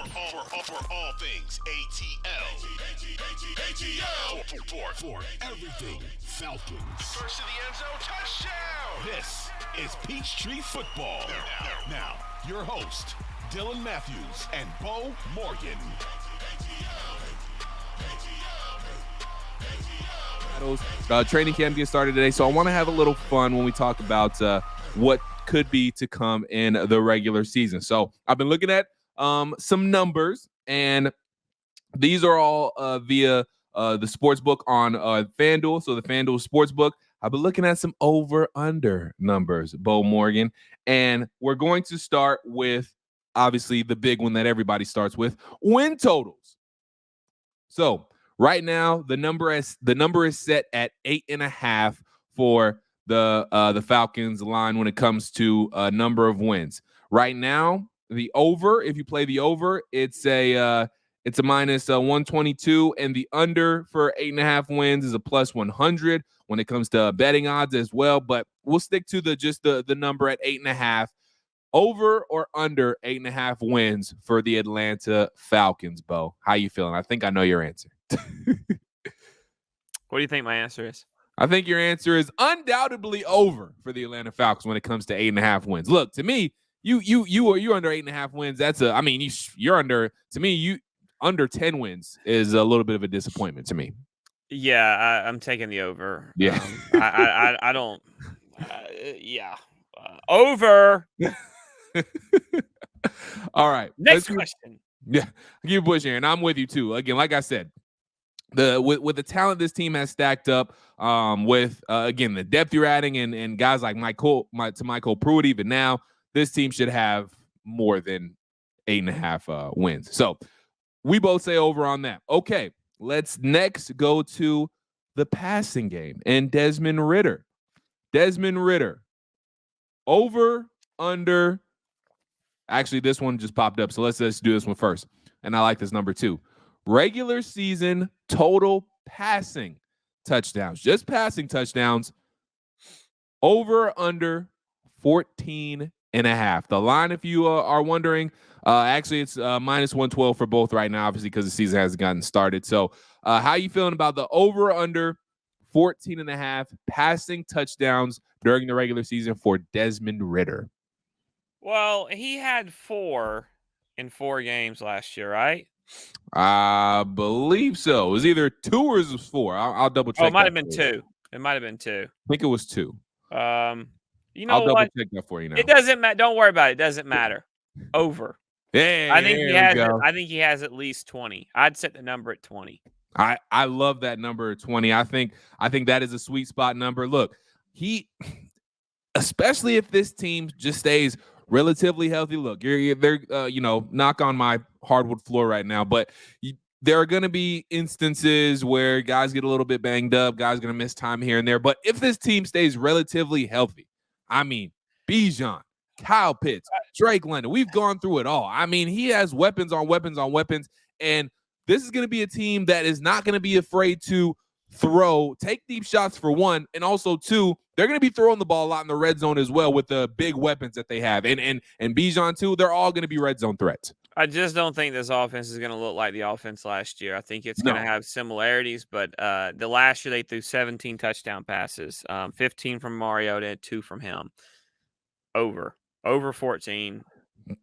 For all things ATL. For everything Falcons. First to the end zone, touchdown! This is Peachtree Football. Now, your host, Dylan Matthews and Beau Morgan. Training camp gets started today, so I want to have a little fun when we talk about what could be to come in the regular season. So I've been looking at some numbers, and these are all via the sports book on FanDuel. So the FanDuel Sportsbook, I've been looking at some over-under numbers, Beau Morgan, and we're going to start with, obviously, the big one that everybody starts with, win totals. So right now, the number is set at 8.5 for the Falcons line when it comes to number of wins. Right now, the over, if you play the over, it's a minus 122, and the under for 8.5 wins is a plus 100 when it comes to betting odds as well. But we'll stick to the number at 8.5. Over or under 8.5 wins for the Atlanta Falcons, Beau. How you feeling? I think I know your answer. What do you think my answer is? I think your answer is undoubtedly over for the Atlanta Falcons when it comes to 8.5 wins. Look, to me, you're under 8.5 wins. You're under. To me, you under 10 wins is a little bit of a disappointment to me. Yeah, I'm taking the over. Yeah, I don't. Yeah, over. All right. Next question. Yeah, I keep pushing here, and I'm with you too. Again, like I said, with the talent this team has stacked up, with again the depth you're adding, and guys like Michael Pruitt, even now, this team should have more than 8.5 wins. So we both say over on that. Okay, let's next go to the passing game and Desmond Ridder. Over, under. Actually, this one just popped up, so let's do this one first. And I like this number 2. Regular season total passing touchdowns, just passing touchdowns, over, under 14.5. The line, if you are wondering, actually it's minus 112 for both right now, obviously because the season hasn't gotten started. So how you feeling about the over, under 14.5 passing touchdowns during the regular season for Desmond Ridder? Well, he had 4 in 4 games last year, right? I believe so. It was either 2 or it was 4. I'll double check. Oh, it might have been 2. It might have been 2. I think it was 2. You know I'll double what? check that for you now. It doesn't matter. Don't worry about it. It doesn't matter. Over. Yeah, I think he has at least 20. I'd set the number at 20. I love that number 20. I think that is a sweet spot number. Look, especially if this team just stays relatively healthy. Look, they're knock on my hardwood floor right now, but there are going to be instances where guys get a little bit banged up, guys going to miss time here and there. But if this team stays relatively healthy, I mean, Bijan, Kyle Pitts, Drake London, we've gone through it all. I mean, he has weapons on weapons on weapons, and this is going to be a team that is not going to be afraid to take deep shots for one, and also 2, they're going to be throwing the ball a lot in the red zone as well with the big weapons that they have. And Bijan too, they're all going to be red zone threats. I just don't think this offense is going to look like the offense last year. I think it's going to have similarities, but the last year they threw 17 touchdown passes, 15 from Mariota and 2 from him. Over 14.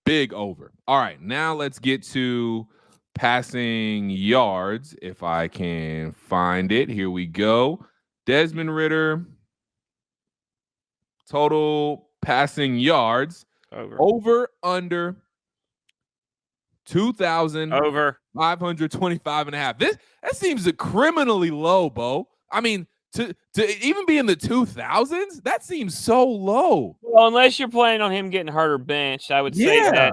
Big over. All right, now let's get to passing yards, if I can find it. Here we go. Desmond Ridder, total passing yards, over under 2,000. Over 525.5. That seems criminally low, Beau. I mean, to even be in the 2,000s, that seems so low. Well, unless you're planning on him getting hurt or benched, I would say that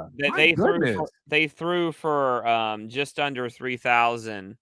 they threw for just under 3,000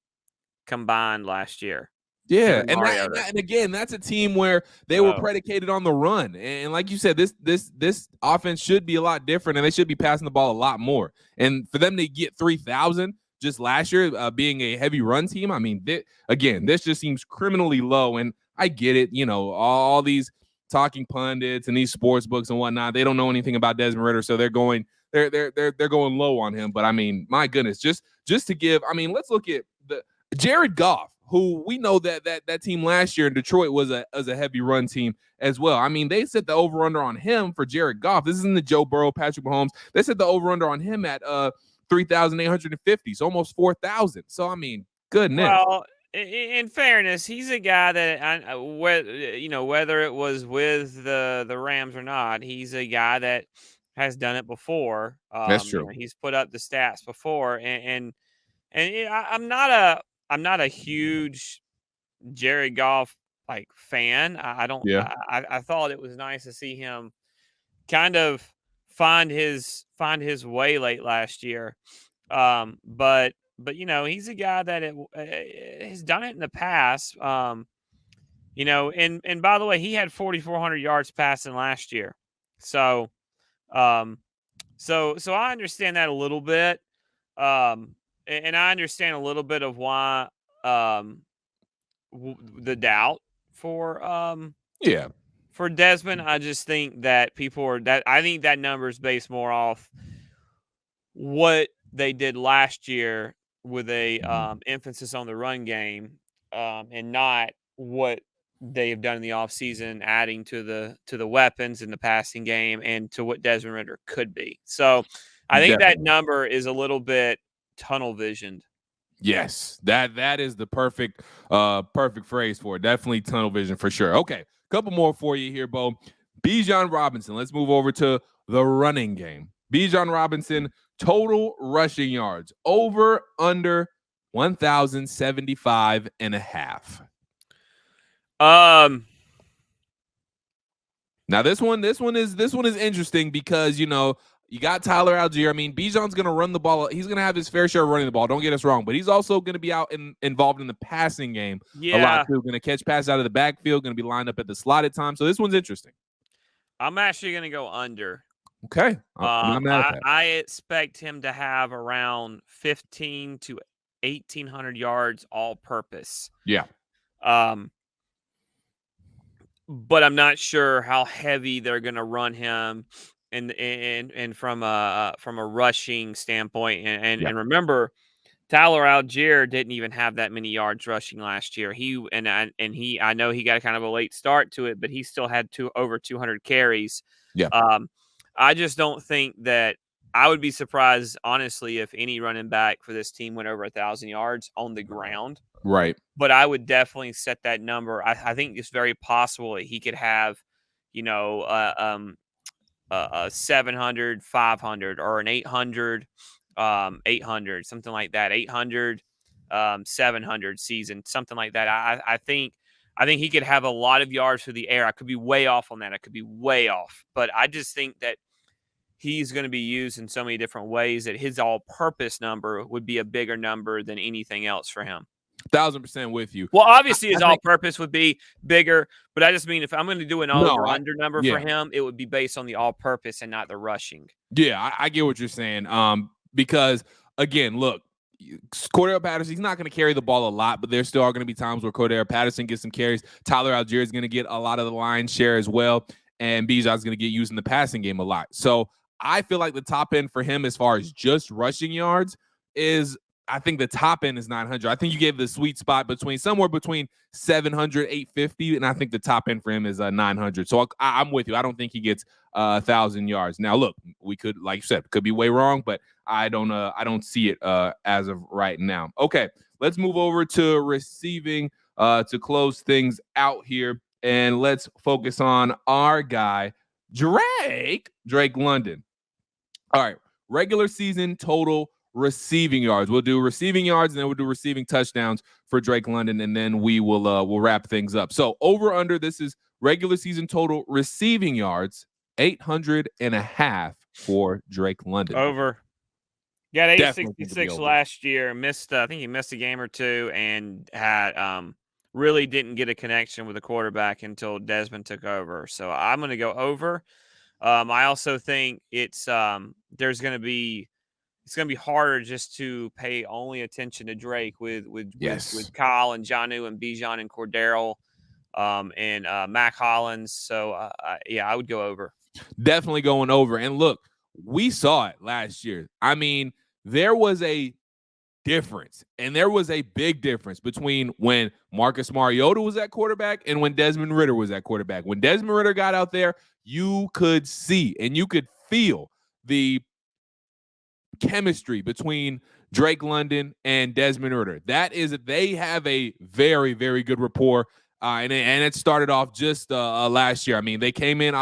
combined last year. Yeah, and again, that's a team where they were predicated on the run, and like you said, this offense should be a lot different, and they should be passing the ball a lot more. And for them to get 3,000 just last year, being a heavy run team, I mean, this just seems criminally low. And I get it, all these talking pundits and these sports books and whatnot, they don't know anything about Desmond Ridder, so they're going they're going low on him. But I mean, my goodness, just to give. I mean, let's look at the Jared Goff, who we know that team last year in Detroit was a heavy run team as well. I mean, they set the over under on him for Jared Goff. This isn't the Joe Burrow, Patrick Mahomes. They set the over under on him at 3,850, so almost 4,000. So I mean, goodness. Well, in fairness, he's a guy that whether it was with the Rams or not, he's a guy that has done it before. That's true. He's put up the stats before, and I'm not a huge Jared Goff fan. I don't. Yeah. I thought it was nice to see him kind of find his way late last year. But he's a guy that has done it in the past. And by the way, he had 4,400 yards passing last year. So I understand that a little bit. And I understand a little bit of why the doubt for Desmond. I just think that I think that number is based more off what they did last year with a emphasis on the run game, and not what they have done in the offseason, adding to the weapons in the passing game and to what Desmond Ridder could be. So I think that number is a little bit tunnel visioned. Yes, that is the perfect phrase for it. Definitely tunnel vision for sure. Okay, couple more for you here, Beau. Bijan Robinson. Let's move over to the running game. Bijan Robinson, total rushing yards, over under 1,075.5. Now this one is interesting because you got Tyler Algier. I mean, Bijan's going to run the ball. He's going to have his fair share of running the ball. Don't get us wrong, but he's also going to be involved in the passing game a lot too. Going to catch passes out of the backfield. Going to be lined up at the slot at times. So this one's interesting. I'm actually going to go under. Okay. I expect him to have around 1,500 to 1,800 yards all purpose. Yeah. But I'm not sure how heavy they're going to run him and from a rushing standpoint. And remember, Tyler Algier didn't even have that many yards rushing last year. I know he got kind of a late start to it, but he still had over 200 carries. Yeah. I just don't think that I would be surprised, honestly, if any running back for this team went over 1,000 yards on the ground. Right. But I would definitely set that number. I think it's very possible that he could have, a 700, 500, or an 800, 800, something like that. 800, 700 season, something like that. I think he could have a lot of yards through the air. I could be way off on that. I could be way off. But I just think that he's going to be used in so many different ways that his all-purpose number would be a bigger number than anything else for him. 1,000% with you. Well, obviously his all-purpose would be bigger, but I just mean if I'm going to do an over-under number for him, it would be based on the all-purpose and not the rushing. Yeah, I get what you're saying. Because, again, look, Cordell Patterson, he's not going to carry the ball a lot, but there still are going to be times where Cordell Patterson gets some carries. Tyler Algier is going to get a lot of the lion's share as well, and Bijan is going to get used in the passing game a lot. So I feel like the top end for him as far as just rushing yards is, I think the top end is 900. I think you gave the sweet spot somewhere between 700, 850, and I think the top end for him is 900. So I'm with you. I don't think he gets 1,000 yards. Now, look, we could, like you said, could be way wrong, but I don't see it as of right now. Okay, let's move over to receiving to close things out here, and let's focus on our guy, Drake London. All right, regular season total receiving yards. We'll do receiving yards, and then we'll do receiving touchdowns for Drake London, and then we'll wrap things up. So over under, this is regular season total receiving yards, 800.5 for Drake London. Over. Got 866 last year. I think he missed a game or two, and had really didn't get a connection with the quarterback until Desmond took over. So I'm going to go over. I also think it's going to be harder just to pay only attention to Drake with Kyle and Jonnu and Bijan and Cordero and Mac Hollins. So I would go over. Definitely going over. And look, we saw it last year. I mean, there was a difference, and there was a big difference between when Marcus Mariota was at quarterback and when Desmond Ridder was at quarterback. When Desmond Ridder got out there, you could see and you could feel the chemistry between Drake London and Desmond Ridder. They have a very, very good rapport. And it started off just last year. I mean, they came in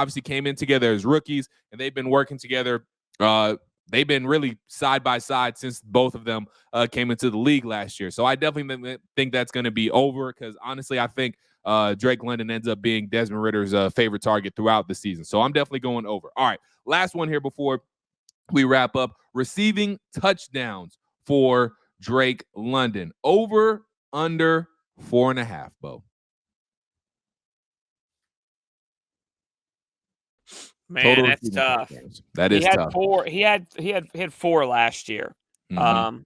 together as rookies, and they've been working together. They've been really side by side since both of them came into the league last year. So I definitely think that's going to be over because, honestly, I think Drake London ends up being Desmond Ridder's favorite target throughout the season. So I'm definitely going over. All right, last one here before we wrap up. Receiving touchdowns for Drake London. Over, under 4.5, Beau. Man, that's tough. That is tough. He had 4 last year. Mm-hmm.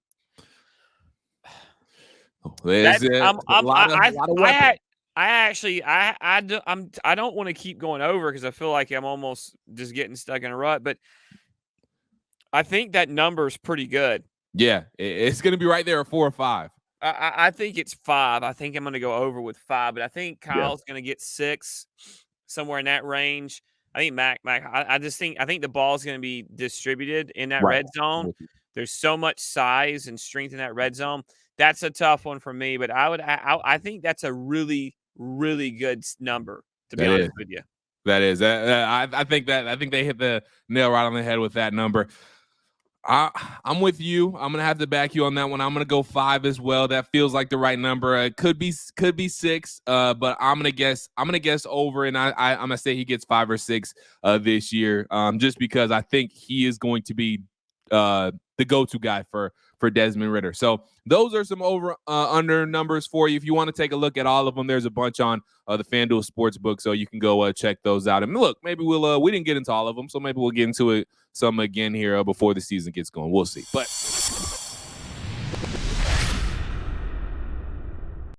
I don't want to keep going over because I feel like I'm almost just getting stuck in a rut, but I think that number is pretty good. Yeah, it's going to be right there at 4 or 5. I think it's 5. I think I'm going to go over with 5, but I think Kyle's going to get 6, somewhere in that range. I think I think the ball is going to be distributed in that red zone. There's so much size and strength in that red zone. That's a tough one for me, but I think that's a really, really good number, to be honest with you. That is. I think they hit the nail right on the head with that number. I'm with you. I'm gonna have to back you on that one. I'm gonna go 5 as well. That feels like the right number. It could be 6, but I'm gonna guess over, and I'm gonna say he gets 5 or 6 this year, just because I think he is going to be the go-to guy for Desmond Ridder. So those are some over under numbers for you. If you want to take a look at all of them, there's a bunch on the FanDuel Sportsbook, so you can go check those out. And look, maybe we didn't get into all of them, so maybe we'll get into it some again here before the season gets going. We'll see. But